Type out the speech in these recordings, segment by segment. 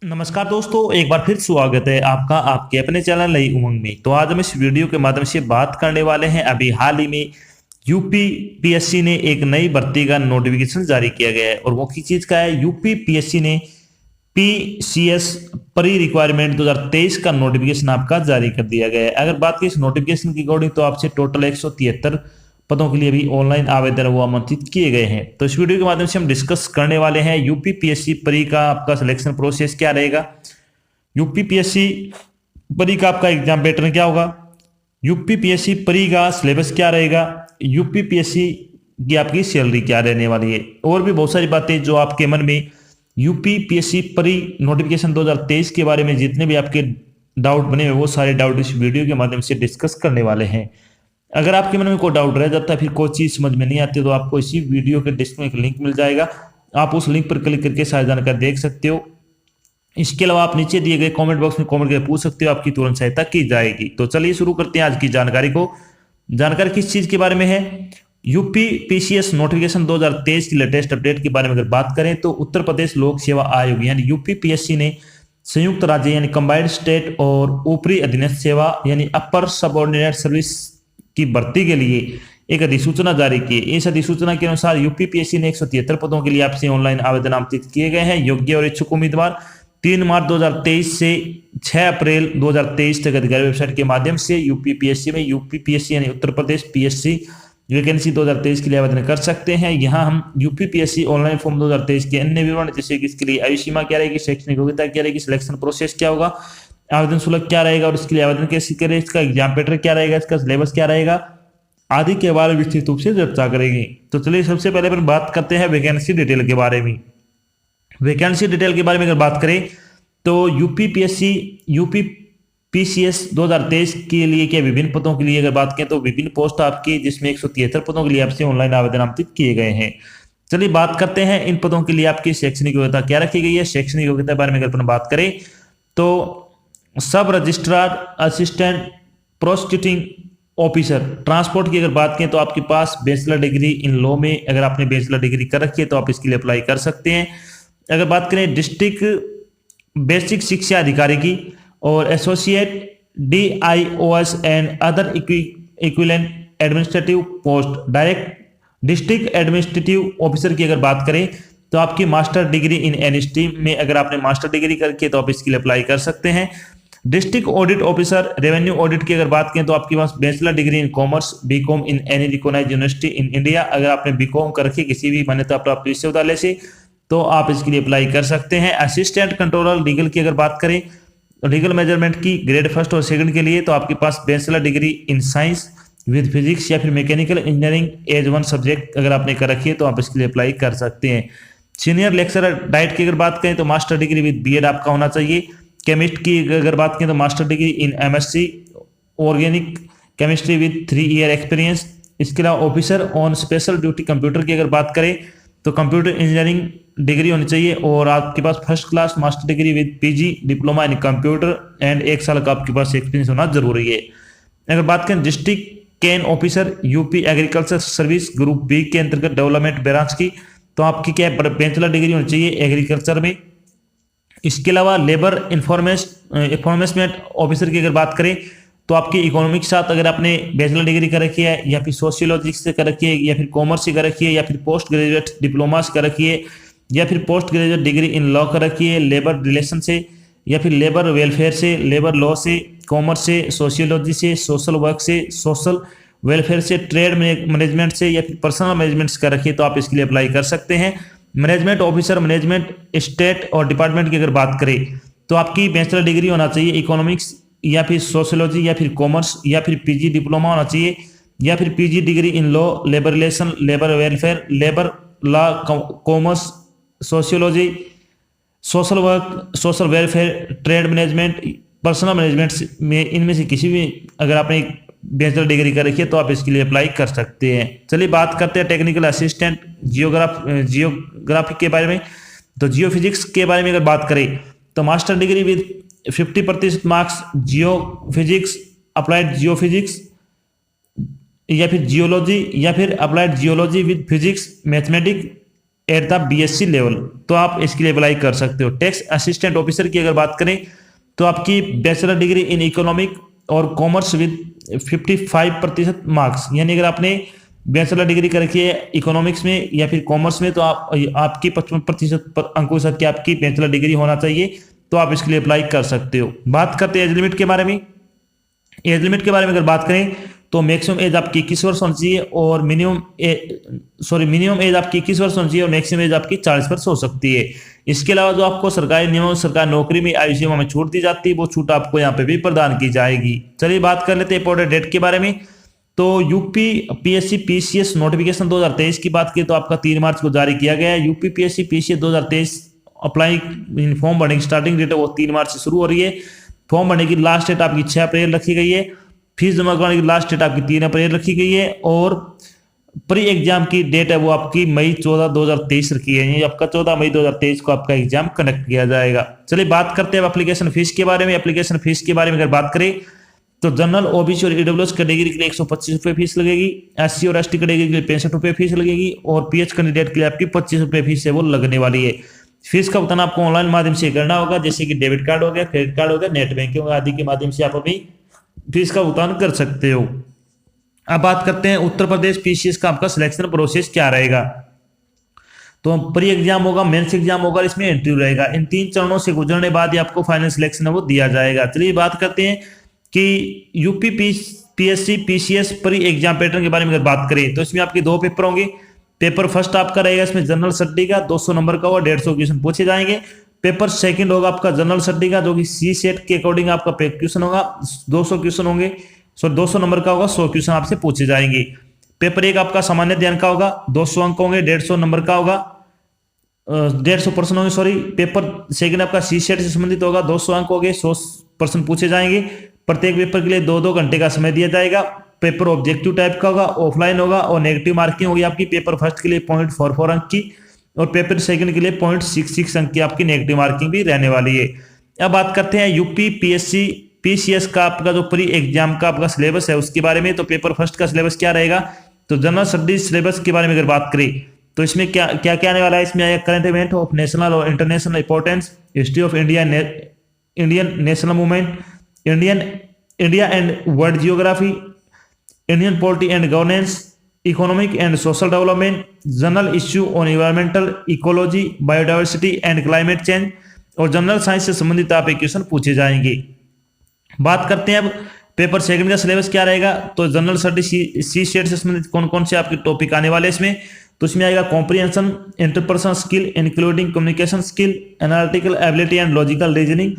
नमस्कार दोस्तों, एक बार फिर स्वागत है आपका आपके अपने चैनल नई उमंग में। तो आज हम इस वीडियो के माध्यम से बात करने वाले हैं अभी हाल ही में यूपी पीएससी ने एक नई भर्ती का नोटिफिकेशन जारी किया गया है। और वो किस चीज का है? यूपी पीएससी ने पीसीएस प्री रिक्वायरमेंट 2023 का नोटिफिकेशन आपका जारी कर दिया गया है। अगर बात की इस नोटिफिकेशन की अकॉर्डिंग तो आपसे टोटल 173 पदों के लिए भी ऑनलाइन आवेदन वो आमंत्रित किए गए हैं। तो इस वीडियो के माध्यम से हम डिस्कस करने वाले हैं यूपी पीएससी प्री का आपका सिलेक्शन प्रोसेस क्या रहेगा, यूपी पीएससी प्री का आपका एग्जाम पैटर्न क्या होगा, यूपी पीएससी प्री का सिलेबस क्या रहेगा, यूपी पीएससी की आपकी सैलरी क्या रहने वाली है, और भी बहुत सारी बातें जो आपके मन में यूपी पीएससी प्री नोटिफिकेशन 2023 के बारे में जितने भी आपके डाउट बने हुए वो सारे डाउट इस वीडियो के माध्यम से डिस्कस करने वाले हैं। अगर आपके मन में कोई डाउट रह जाता है, फिर कोई चीज समझ में नहीं आती, तो आपको इसी वीडियो के डिस्क्रिप्शन में एक लिंक मिल जाएगा, आप उस लिंक पर क्लिक करके सारी जानकारी देख सकते हो। इसके अलावा आप नीचे दिए गए कमेंट बॉक्स में कमेंट करके पूछ सकते हो, आपकी तुरंत सहायता की जाएगी। तो चलिए शुरू करते हैं आज की जानकारी को। जानकारी किस चीज के बारे में है? यूपी पीसीएस नोटिफिकेशन 2023 की लेटेस्ट अपडेट के बारे में अगर बात करें तो उत्तर प्रदेश लोक सेवा आयोग यानी यूपी पीएससी ने संयुक्त राज्य यानी कंबाइंड स्टेट और ऊपरी अधीनस्थ सेवा यानी अपर सबऑर्डिनेट सर्विस की भर्ती के लिए एक अधिसूचना जारी की। इस अधिसूचना के अनुसार यूपी पीएससी ने 173 पदों के लिए आपसे ऑनलाइन आवेदन आमंत्रित किए गए हैं। योग्य और इच्छुक उम्मीदवार 3 मार्च 2023 से 6 अप्रैल 2023 तक अधिकारी वेबसाइट के माध्यम से यूपी पीएससी में यूपी पीएससी यानी उत्तर प्रदेश पीएससी वैकेंसी 2023 के लिए आवेदन कर सकते हैं। यहाँ हम यूपी पीएससी ऑनलाइन फॉर्म 2023 के अन्य विवरण जैसे कि इसके लिए आयु सीमा क्या रहेगी, शैक्षणिक योग्यता क्या रहेगी, सिलेक्शन प्रोसेस क्या होगा, आवेदन शुल्क क्या रहेगा और इसके लिए आवेदन कैसे करें, इसका एग्जाम पैटर्न क्या रहेगा, इसका सिलेबस क्या रहेगा आदि के बारे में विस्तृत रूप से चर्चा करेंगे। तो चलिए सबसे पहले पर बात करते हैं वैकेंसी डिटेल के बारे में। वैकेंसी डिटेल के बारे में अगर बात करें तो यूपी पीसीएस 2023 के लिए क्या विभिन्न पदों के लिए अगर बात करें तो विभिन्न पोस्ट आपकी जिसमें 173 पदों के लिए आपसे ऑनलाइन आवेदन आमंत्रित किए गए हैं। चलिए बात करते हैं इन पदों के लिए आपकी शैक्षणिक योग्यता क्या रखी गई है। शैक्षणिक योग्यता के बारे में अगर अपन बात करें तो सब registrar assistant prosecuting officer transport की अगर बात करें तो आपके पास बैचलर डिग्री इन लॉ में अगर आपने बैचलर डिग्री कर रखी है तो आप इसके लिए अप्लाई कर सकते हैं। अगर बात करें डिस्ट्रिक्ट बेसिक शिक्षा अधिकारी की और associate DIOS and other equivalent administrative post direct district administrative officer की अगर बात करें तो आपकी मास्टर डिग्री इन एनएसटी में अगर आपने मास्टर डिग्री करके तो आप इसके लिए अप्लाई कर सकते हैं। District audit officer revenue audit की अगर बात करें तो आपके पास bachelor degree in commerce BCom in any recognised university in India अगर आपने बीकॉम कर रखी किसी भी मान्यता प्राप्त विश्वविद्यालय से तो आप इसके लिए अप्लाई कर सकते हैं। असिस्टेंट कंट्रोलर लीगल की अगर बात करें लीगल मेजरमेंट की ग्रेड फर्स्ट और सेकंड के लिए तो आपके पास bachelor degree in science with physics या फिर मैकेनिकल इंजीनियरिंग एज 1 सब्जेक्ट अगर आपने कर रखी है तो आप इसके लिए अप्लाई कर सकते हैं। सीनियर लेक्चरर डाइट की अगर बात करें तो मास्टर डिग्री विद बीएड आपका होना चाहिए। केमिस्ट की अगर बात करें तो master degree in MSc organic chemistry with 3 year experience. इसके अलावा officer on special duty computer की अगर बात करें तो कंप्यूटर इंजीनियरिंग डिग्री होनी चाहिए और आपके पास first class master degree with PG diploma in computer and 1 साल का आपके पास एक्सपीरियंस होना जरूरी है। अगर बात करें district cane officer UP agriculture service group B के अंतर्गत डेवलपमेंट ब्रांच की तो आपकी क्या बैचलर डिग्री होनी चाहिए एग्रीकल्चर में। इसके अलावा लेबर इंफॉर्मेशमेंट ऑफिसर की अगर बात करें तो आपकी इकोनॉमिक्स साथ अगर आपने बैचलर डिग्री कर रखी है या फिर सोशियोलॉजी से कर रखी है या फिर कॉमर्स से कर रखी है या फिर पोस्ट ग्रेजुएट डिप्लोमा से कर रखी है या फिर post graduate degree in law कर रखी है लेबर रिलेशन से या फिर लेबर वेलफेयर से लेबर लॉ से कॉमर्स से सोशियोलॉजी से सोशल वर्क से सोशल वेलफेयर से ट्रेड मैनेजमेंट से या फिर पर्सनल मैनेजमेंट से कर रखी है तो आप इसके लिए अप्लाई कर सकते हैं। मैनेजमेंट ऑफिसर मैनेजमेंट स्टेट और डिपार्टमेंट की अगर बात करें तो आपकी बैचलर डिग्री होना चाहिए इकोनॉमिक्स या फिर सोशियोलॉजी या फिर कॉमर्स या फिर पीजी डिप्लोमा होना चाहिए या फिर PG degree in law labour relation labour welfare labour law commerce sociology social work social welfare trade management personal management में इनमें से किसी भी अगर आपने बैचलर डिग्री कर रखी है तो आप इसके लिए अप्लाई कर सकते हैं। चलिए बात करते हैं टेक्निकल असिस्टेंट जियोग्राफी के बारे में। तो जियो फिजिक्स के बारे में अगर बात करें तो master degree with 50% marks Jio physics applied Jio physics या फिर जियोलॉजी या फिर applied geology with physics mathematics at the BSc level, तो आप इसके लिए अप्लाई कर सकते हो। टैक्स असिस्टेंट ऑफिसर की अगर बात करें तो आपकी बैचलर डिग्री इन इकोनॉमिक और कॉमर्स विद 55% मार्क्स, यानी अगर आपने बैचलर डिग्री कर रखी है इकोनॉमिक्स में या फिर कॉमर्स में तो आपकी 55% अंकों के साथ की आपकी बैचलर डिग्री होना चाहिए, तो आप इसके लिए अप्लाई कर सकते हो। बात करते हैं एज लिमिट के बारे में। एज लिमिट के बारे में अगर बात करें तो मैक्सिमम एज आपकी 21 वर्ष होनी चाहिए और मिनिमम एज आपकी 21 वर्ष होनी चाहिए और मैक्सिमम एज आपकी 40 वर्ष हो सकती है। इसके अलावा जो आपको सरकारी नियमों, सरकारी नौकरी में आयु सीमा में छूट दी जाती है, वो छूट आपको यहाँ पे भी प्रदान की जाएगी। चलिए बात कर लेते हैं इंपॉर्टेंट डेट के बारे में। तो यूपी PSC PCS नोटिफिकेशन 2023 की बात करें तो आपका 3 मार्च को जारी किया गया है। UP PSC PCS 2023 apply form भरने की स्टार्टिंग डेट है वो 3 मार्च से शुरू हो रही है। फॉर्म भरने की लास्ट डेट आपकी 6 अप्रैल रखी गई है। फीस जमा कराने की लास्ट डेट आपकी 3 अप्रैल रखी गई है और प्री एग्जाम की डेट है वो आपकी मई 14 2023 रखी है। आपका 14 मई 2023 को आपका एग्जाम कंडक्ट किया जाएगा। चलिए बात करते हैं एप्लीकेशन फीस के बारे में। एप्लीकेशन फीस के बारे में अगर बात करें तो जनरल OBC और EWS कैटेगरी के लिए 125 रुपये फीस लगेगी। SC और ST कैटेगरी के लिए 65 रुपये फीस लगेगी और PH कैंडिडेट के लिए आपकी 25 रुपये फीस है वो लगने वाली है। फीस का भुगतान आपको ऑनलाइन माध्यम से करना होगा, जैसे कि डेबिट कार्ड हो गया, क्रेडिट कार्ड हो गया, नेट बैंकिंग आदि के माध्यम से आप अपनी फीस का भुगतान कर सकते हो। अब बात करते हैं उत्तर प्रदेश PCS का आपका सिलेक्शन प्रोसेस क्या रहेगा। तो प्री एग्जाम होगा, मेंस एग्जाम होगा, इसमें इंटरव्यू रहेगा। इन 3 चरणों से गुजरने बाद ही आपको फाइनल सिलेक्शन है वो दिया जाएगा। चलिए बात करते हैं कि UP PSC PCS pre exam pattern के बारे में अगर बात करें तो इसमें आपके 2 पेपर होंगे। पेपर फर्स्ट आपका रहेगा इसमें जनरल स्टडी का 200 नंबर का होगा, 150 क्वेश्चन पूछे जाएंगे। पेपर सेकंड होगा आपका जनरल स्टडी का, जो कि CSET के अकॉर्डिंग आपका क्वेश्चन होगा, 200 क्वेश्चन होंगे, 200 नंबर का होगा, 100 क्वेश्चन आपसे पूछे जाएंगे। पेपर 1 आपका सामान्य ज्ञान का होगा, 200 अंक होंगे, 150 नंबर का होगा, 150 प्रश्न होंगे सॉरी। पेपर सेकंड आपका CSET से संबंधित होगा, 200 अंक होंगे, 100 प्रश्न पूछे जाएंगे। प्रत्येक पेपर के लिए 2-2 घंटे का समय दिया जाएगा। पेपर ऑब्जेक्टिव टाइप का होगा, ऑफलाइन होगा और नेगेटिव मार्किंग होगी आपकी। पेपर फर्स्ट के लिए 0.44 अंक की और पेपर सेकंड के लिए 0.66 अंक की आपकी नेगेटिव मार्किंग भी रहने वाली है। अब बात करते हैं यूपी PSC PCS का आपका जो प्री एग्जाम का आपका सिलेबस है उसके बारे में। तो पेपर फर्स्ट का सिलेबस क्या रहेगा, तो जनरल स्टडीज सिलेबस के बारे में अगर बात करें तो इसमें क्या क्या क्या आने वाला है। इसमें आएगा करंट इवेंट ऑफ नेशनल और international importance, history of Indian national movement, India and world geography, Indian polity and governance, economic and social development, general issue on environmental ecology, biodiversity and climate change और general science से संबंधित आप question पूछे जाएंगे। बात करते हैं अब पेपर सेकंड का सिलेबस क्या रहेगा। तो जनरल स्टडी CSET से संबंधित कौन कौन से आपके टॉपिक आने वाले इसमें, तो इसमें आएगा comprehension, interpersonal skill including communication skill, analytical ability and logical reasoning,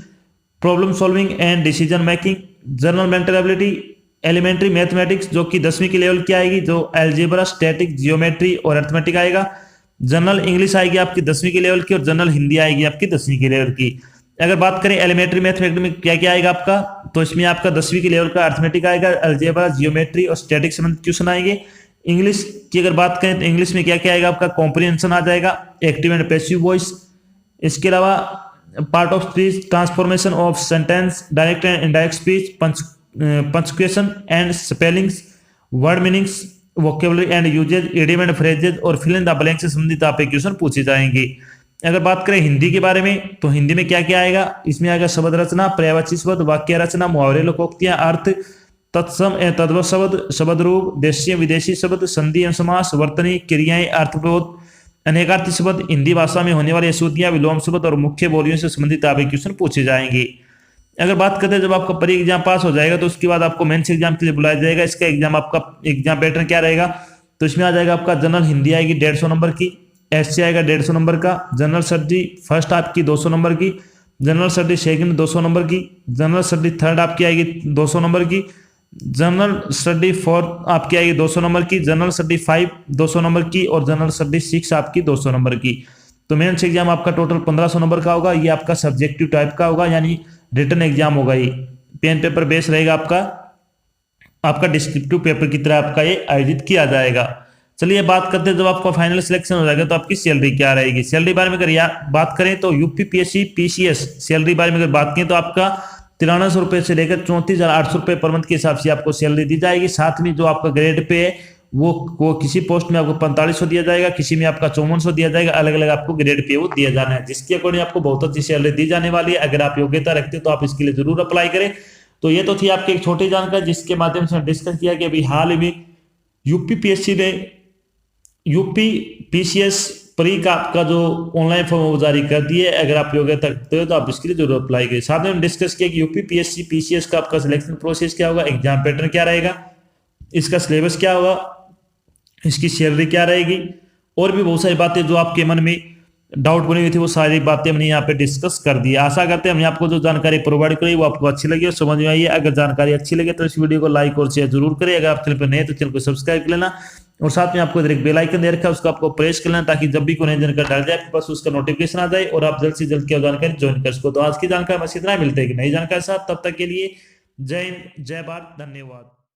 problem solving and decision making, general mental ability, elementary mathematics जो कि 10वीं के लेवल की आएगी, जो अलजेब्रा, स्टैटिक, जियोमेट्री और अर्थमेटिक आएगा। जनरल इंग्लिश आएगी आपकी 10वीं के लेवल की और जनरल हिंदी आएगी आपकी 10वीं के लेवल की। अगर बात करें एलिमेंट्री मैथमेटिक्स में क्या क्या आएगा आपका, तो इसमें आपका 10वीं के लेवल का अर्थमेटिक आएगा, अलजेब्रा, जियोमेट्री और स्टैटिक संबंधित क्वेश्चन आएंगे। इंग्लिश की अगर बात करें तो इंग्लिश में क्या क्या आएगा आपका, कॉम्प्रिहेंशन आ जाएगा, एक्टिव एंड पैसिव वॉइस, इसके अलावा part of speech, transformation of sentence, direct and indirect speech, punctuation and spellings, word meanings, vocabulary and usage, idiom and phrases और फिल इन द ब्लैंक से संबंधित आप क्वेश्चन पूछे जाएंगे। अगर बात करें हिंदी के बारे में तो हिंदी में क्या क्या आएगा, इसमें आएगा शब्द रचना, पर्यायवाची शब्द, वाक्य रचना, मुहावरे, लोकोक्तियां, अर्थ, तत्सम एवं तद्भव शब्द, शब्द रूप, देशीय विदेशी शब्द, संधि एवं समास, वर्तनी, क्रियाएं, अर्थप्रबोध, अनेकार्थी शब्द, हिंदी भाषा में होने वाली अशुद्धियां, विलोम शब्द और मुख्य बोलियों से संबंधित आप क्वेश्चन पूछे जाएंगे। अगर बात करते हैं जब आपका प्री एग्जाम पास हो जाएगा तो उसके बाद आपको मेंस एग्जाम के लिए बुलाया जाएगा। इसका एग्जाम आपका एग्जाम पैटर्न क्या रहेगा, तो इसमें आ जाएगा आपका जनरल हिंदी आएगी 150 नंबर की, SC आएगा 150 नंबर का, जनरल स्टडी फर्स्ट आपकी 200 नंबर की, जनरल स्टडी सेकंड 200 नंबर की, जनरल स्टडी थर्ड आपकी आएगी 200 नंबर की, जनरल स्टडी फोर्थ आपकी आएगी 200 नंबर की, जनरल स्टडी 5 200 नंबर की और जनरल स्टडी 6 आपकी 200 नंबर की। तो मेंस एग्जाम आपका टोटल 1500 नंबर का होगा। ये आपका सब्जेक्टिव टाइप का होगा, यानी रिटन एग्जाम होगा। ये पेन पेपर बेस रहेगा आपका डिस्क्रिप्टिव पेपर की तरह आपका ये आयोजित किया जाएगा। चलिए बात करते हैं जब आपका फाइनल सिलेक्शन हो जाएगा तो आपकी सैलरी क्या रहेगी। सैलरी बारे में अगर बात करें तो यूपी PSC PCS सैलरी बारे में अगर बात करें तो आपका 9300 रुपये से लेकर 34,800 रुपये पर मंथ के हिसाब से आपको सैलरी दी जाएगी। साथ में जो आपका ग्रेड पे है वो किसी पोस्ट में आपको 4500 दिया जाएगा, किसी में आपका 5400 दिया जाएगा, अलग अलग आपको ग्रेड पे वो दिया जाना है, जिसके अकॉर्डिंग आपको बहुत अच्छी सैलरी दी जाने वाली है। अगर आप योग्यता रखते हो तो आप इसके लिए जरूर अप्लाई करें। तो ये तो थी आपकी एक छोटी जानकारी जिसके माध्यम से डिस्कस किया कि अभी हाल ही में यूपीपीएससी ने यूपी पीसीएस प्री का आपका जो ऑनलाइन फॉर्म वो जारी कर दिए। अगर आप योग्यता रखते हो तो आप इसके लिए जरूर अप्लाई करें। साथ में हम डिस्कस किया कि यूपी पीएससी पीसीएस का आपका सिलेक्शन प्रोसेस क्या होगा, एग्जाम पैटर्न क्या रहेगा, इसका सिलेबस क्या होगा, इसकी सैलरी क्या रहेगी, और भी बहुत सारी बातें जो आपके मन में डाउट बनी हुई थी वो सारी बातें हमने यहाँ पे डिस्कस कर दी। आशा करते हैं हमने आपको जो जानकारी प्रोवाइड करी वो आपको अच्छी लगी और समझ में आई है। अगर जानकारी अच्छी लगे तो इस वीडियो को लाइक और शेयर जरूर करें। अगर आप चैनल पर नए तो चैनल को सब्सक्राइब कर लेना और साथ में आपको इधर एक बेल आइकन दे रखा है उसको आपको प्रेस कर लेना ताकि जब भी कोई नई जानकारी डाल जाए आपके पास उसका नोटिफिकेशन आ जाए और आप जल्द से जल्द की जानकारी ज्वाइन कर सको। तो आज की जानकारी बस इतना मिलता है कि नई जानकारी साथ, तब तक के लिए जय हिंद, जय भारत, धन्यवाद।